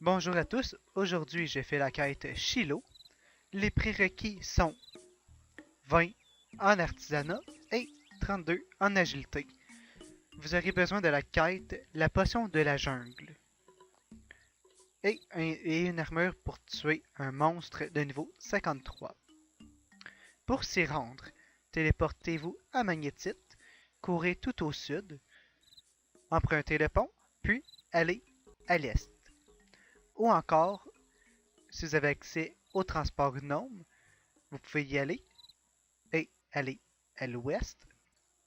Bonjour à tous, aujourd'hui j'ai fait la quête Shiloh. Les prérequis sont 20 en artisanat et 32 en agilité. Vous aurez besoin de la quête La potion de la jungle et une armure pour tuer un monstre de niveau 53. Pour s'y rendre, téléportez-vous à Magnétite, courez tout au sud, empruntez le pont, puis allez à l'est. Ou encore, si vous avez accès au transport gnome, vous pouvez y aller et aller à l'ouest,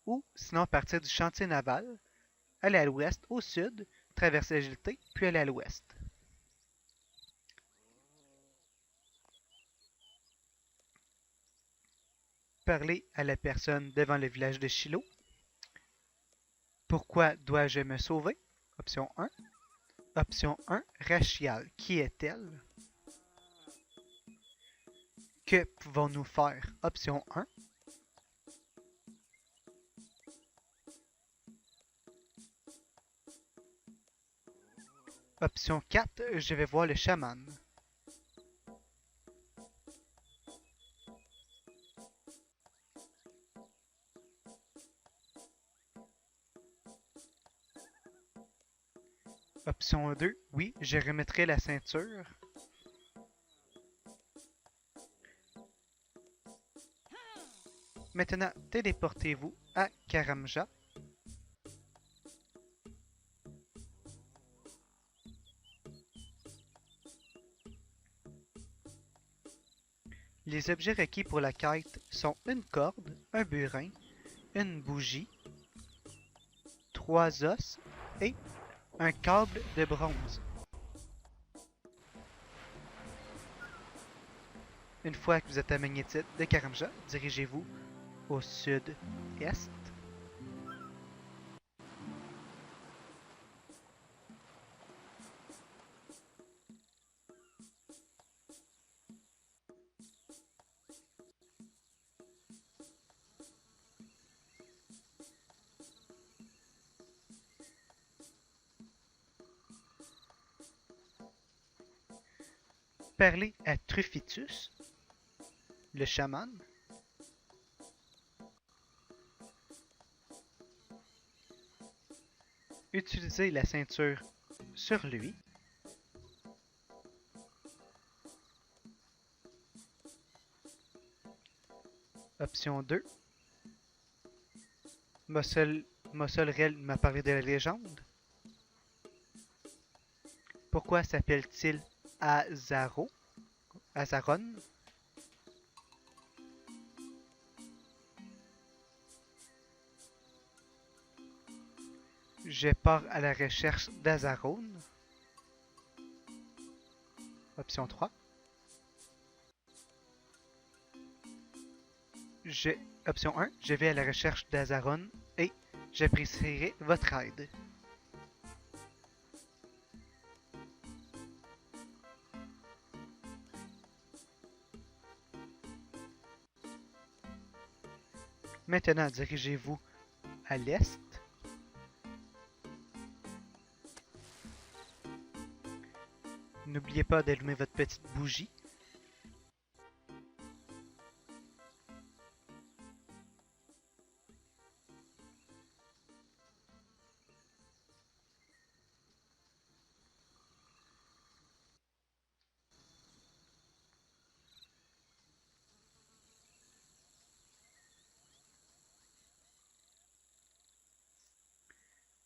ou sinon partir du chantier naval, aller à l'ouest, au sud, traverser l'agilité, puis aller à l'ouest. Parler à la personne devant le village de Shiloh. Pourquoi dois-je me sauver? Option 1. Option 1. Rachial. Qui est-elle? Que pouvons-nous faire? Option 1. Option 4. Je vais voir le chaman. Option 2. Oui, je remettrai la ceinture. Maintenant, téléportez-vous à Karamja. Les objets requis pour la quête sont une corde, un burin, une bougie, 3 os et un câble de bronze. Une fois que vous êtes à Magnétite de Karamja, dirigez-vous au sud-est. Parlez à Truffitus, le chaman. Utilisez la ceinture sur lui. Option 2. Mossolrel m'a parlé de la légende. Pourquoi s'appelle-t-il Azaro? Azaron? Je pars à la recherche d'Azaron. Option 3. Option 1. Je vais à la recherche d'Azaron et j'apprécierai votre aide. Maintenant, dirigez-vous à l'est. N'oubliez pas d'allumer votre petite bougie.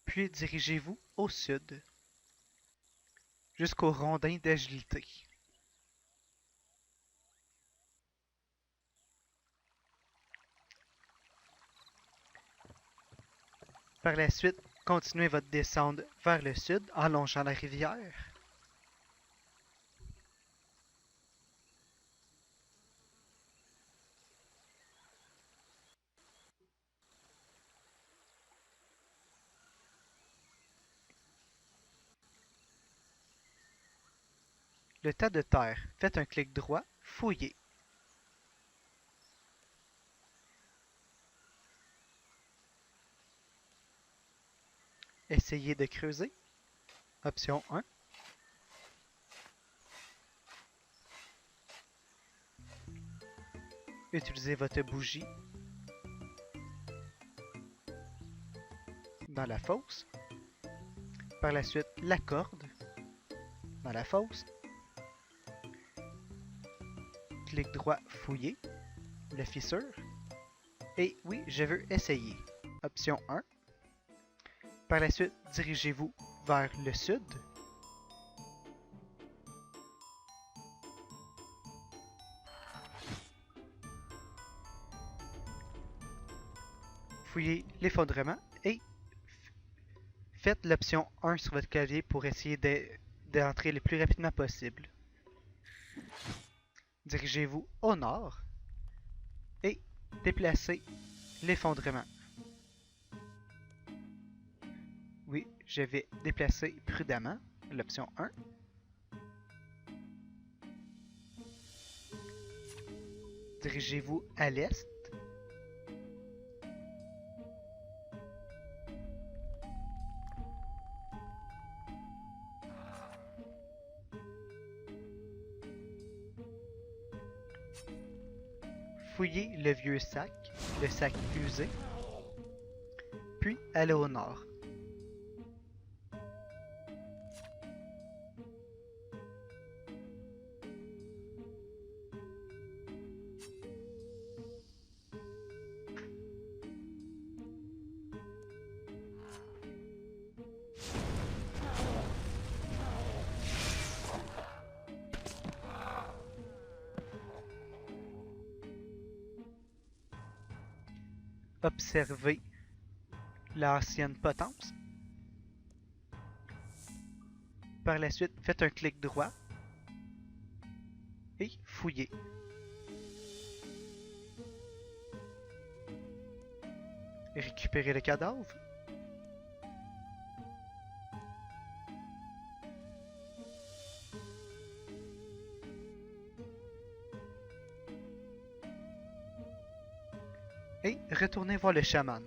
Puis dirigez-vous au sud, jusqu'au rondin d'agilité. Par la suite, continuez votre descente vers le sud en longeant la rivière. Le tas de terre, faites un clic droit, fouillez. Essayez de creuser. Option 1. utilisez votre bougie dans la fosse. Par la suite, la corde dans la fosse. Clic droit, fouiller la fissure. Et oui, je veux essayer. Option 1. Par la suite, dirigez-vous vers le sud. Fouillez l'effondrement et faites l'option 1 sur votre clavier pour essayer d'entrer le plus rapidement possible. Dirigez-vous au nord et déplacez l'effondrement. Oui, je vais déplacer prudemment l'option 1. Dirigez-vous à l'est. Fouillez le vieux sac, le sac usé, puis allez au nord. Observez l'ancienne potence. Par la suite, faites un clic droit et fouillez. Récupérez le cadavre. Et retournez voir le chaman.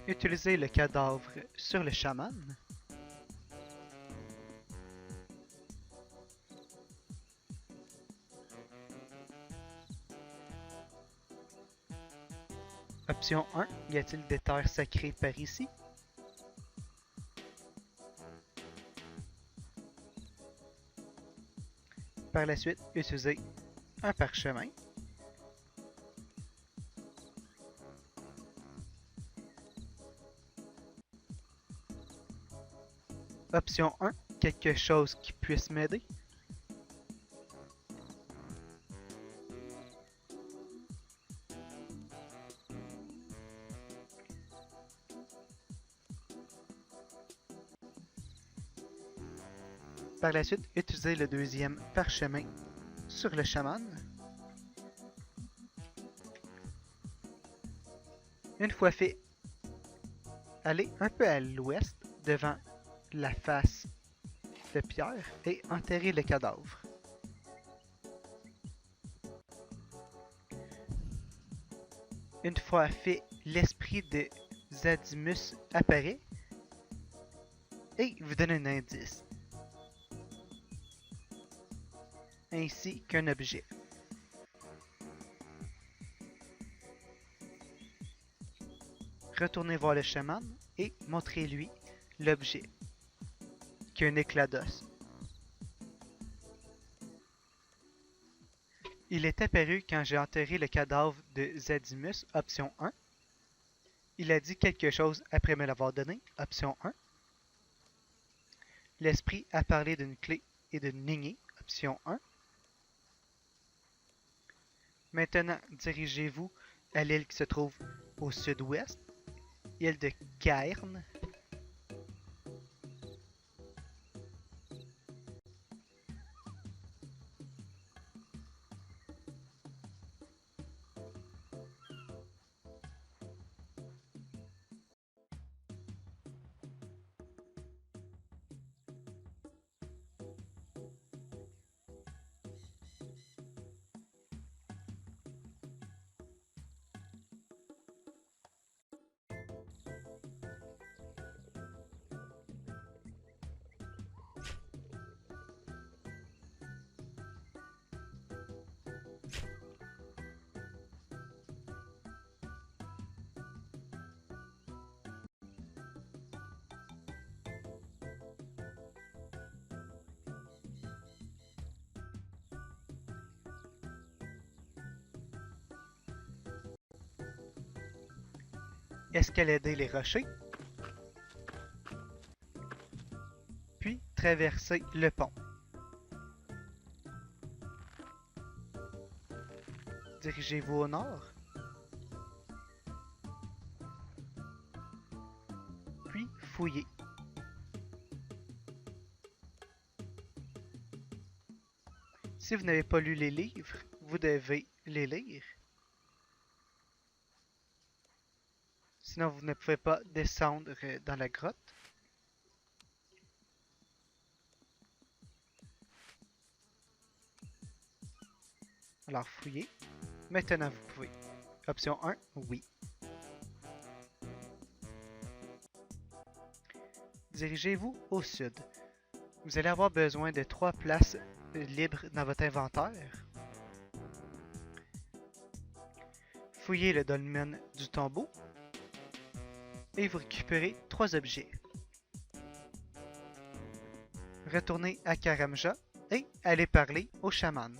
Utilisez le cadavre sur le chaman. Option 1. Y a-t-il des terres sacrées par ici? Par la suite, utilisez un parchemin. Option 1. Quelque chose qui puisse m'aider. Par la suite, utilisez le deuxième parchemin sur le chaman. Une fois fait, allez un peu à l'ouest devant la face de pierre et enterrez le cadavre. Une fois fait, l'esprit de Zadimus apparaît et vous donne un indice, ainsi qu'un objet. Retournez voir le chaman et montrez-lui l'objet, qui a un éclat d'os. Il est apparu quand j'ai enterré le cadavre de Zadimus, option 1. Il a dit quelque chose après me l'avoir donné, option 1. L'esprit a parlé d'une clé et d'une lignée, option 1. Maintenant, dirigez-vous à l'île qui se trouve au sud-ouest, île de Cairn. Escalader les rochers, puis traverser le pont. Dirigez-vous au nord, puis fouillez. Si vous n'avez pas lu les livres, vous devez les lire. Sinon, vous ne pouvez pas descendre dans la grotte. Alors, fouillez. Maintenant, vous pouvez. Option 1, oui. Dirigez-vous au sud. Vous allez avoir besoin de 3 places libres dans votre inventaire. Fouillez le dolmen du tombeau et vous récupérez 3 objets. Retournez à Karamja et allez parler au chaman.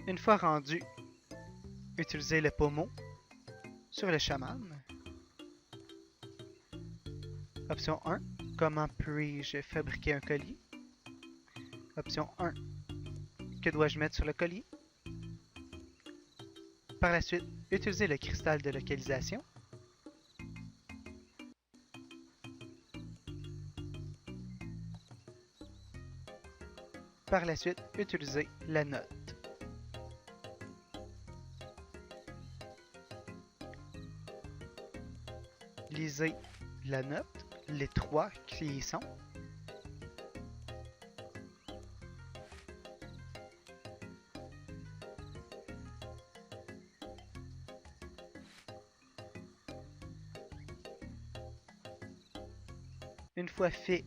Une fois rendu, utilisez le pommeau sur le chaman. Option 1. Comment puis-je fabriquer un collier? Option 1. Que dois-je mettre sur le collier? Par la suite, utilisez le cristal de localisation. Par la suite, utilisez la note. Lisez la note, les 3 qui y sont. Une fois fait,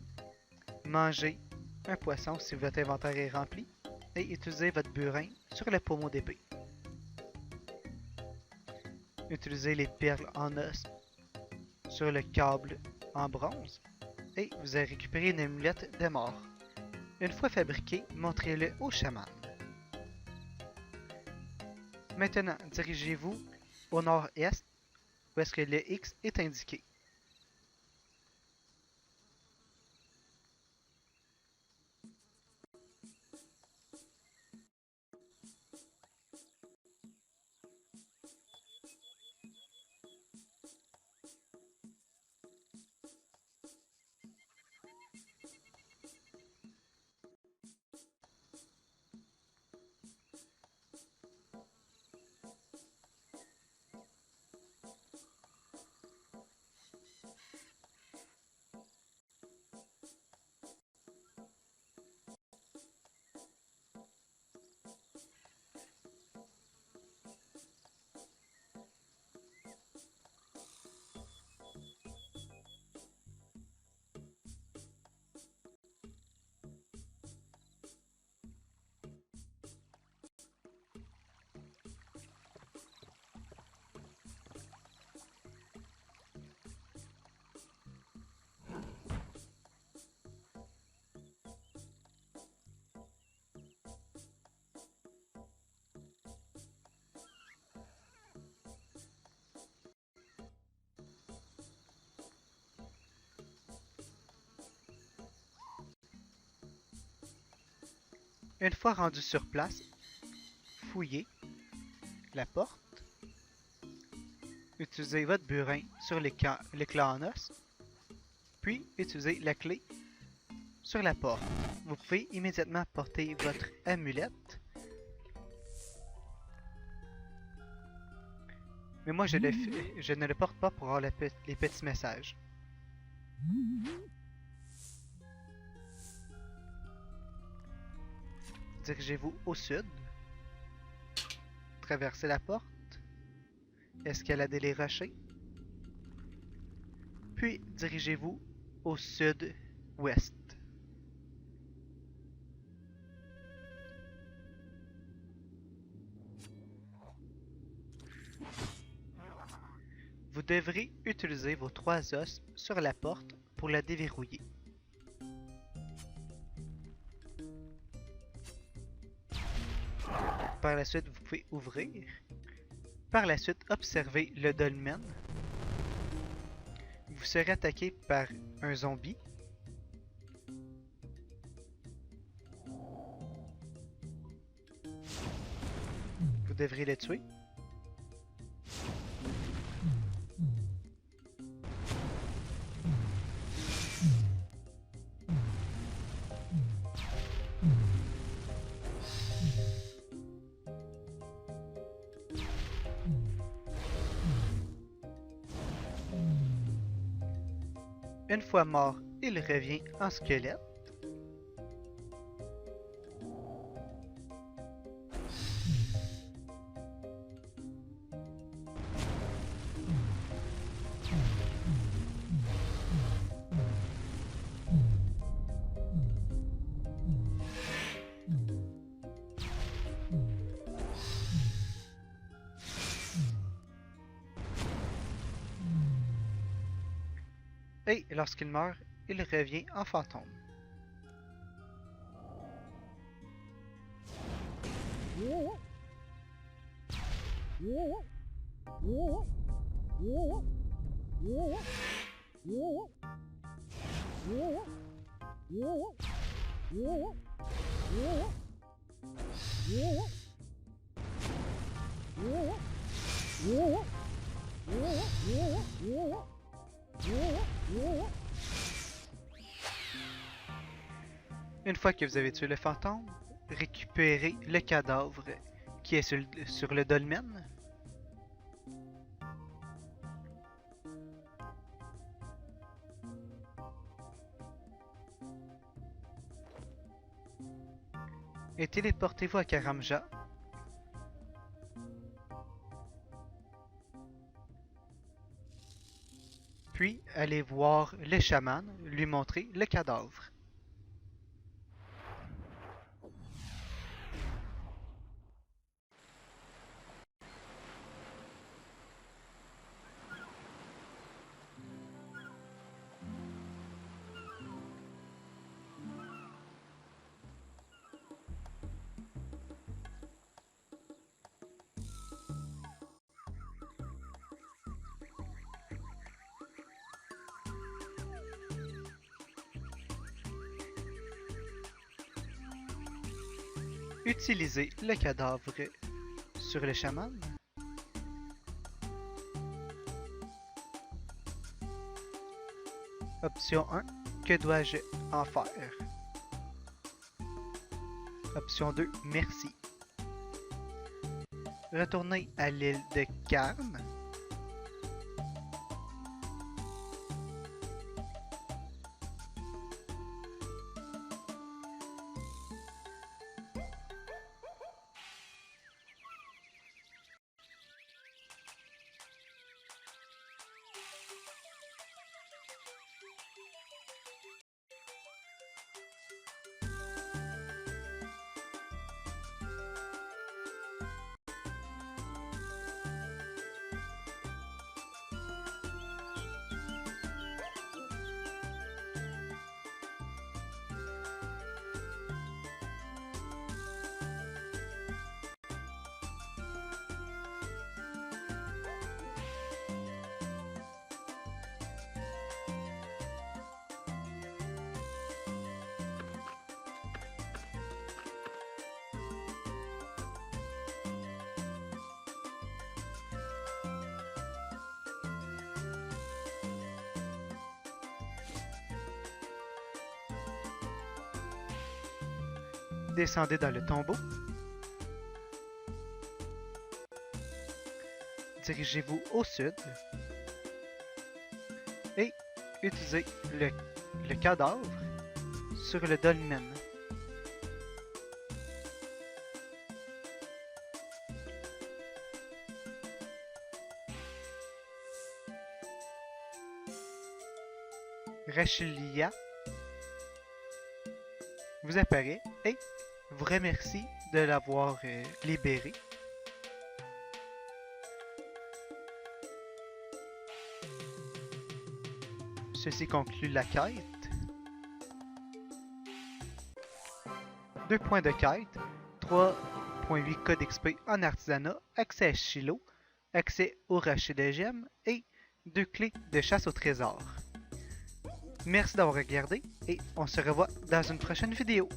mangez un poisson si votre inventaire est rempli et utilisez votre burin sur le pommeau d'épée. Utilisez les perles en os sur le câble en bronze et vous avez récupéré une amulette de mort. Une fois fabriquée, montrez-le au chaman. Maintenant, dirigez-vous au nord-est où est-ce que le X est indiqué. Une fois rendu sur place, fouillez la porte, utilisez votre burin sur l'éclat en os, puis utilisez la clé sur la porte. Vous pouvez immédiatement porter votre amulette. Mais moi, je ne le porte pas pour avoir les petits messages. Dirigez-vous au sud. Traversez la porte. Escaladez les rochers. Puis, dirigez-vous au sud-ouest. Vous devrez utiliser vos 3 os sur la porte pour la déverrouiller. Par la suite, vous pouvez ouvrir. Par la suite, observez le dolmen. Vous serez attaqué par un zombie. Vous devrez le tuer. Une fois mort, il revient en squelette. Et lorsqu'il meurt, il revient en fantôme. Une fois que vous avez tué le fantôme, récupérez le cadavre qui est sur le dolmen. Et téléportez-vous à Karamja. Puis allez voir le chaman, lui montrer le cadavre. Utilisez le cadavre sur le chaman. Option 1. Que dois-je en faire? Option 2. Merci. Retournez à l'île de Karn. Descendez dans le tombeau. Dirigez-vous au sud. Et utilisez le cadavre sur le dolmen. Rachilia vous apparaît et vous remercie de l'avoir libéré. Ceci conclut la quête. 2 points de quête, 3.8 code XP en artisanat, accès à Shiloh, accès au rachet de gemmes et 2 clés de chasse au trésor. Merci d'avoir regardé et on se revoit dans une prochaine vidéo.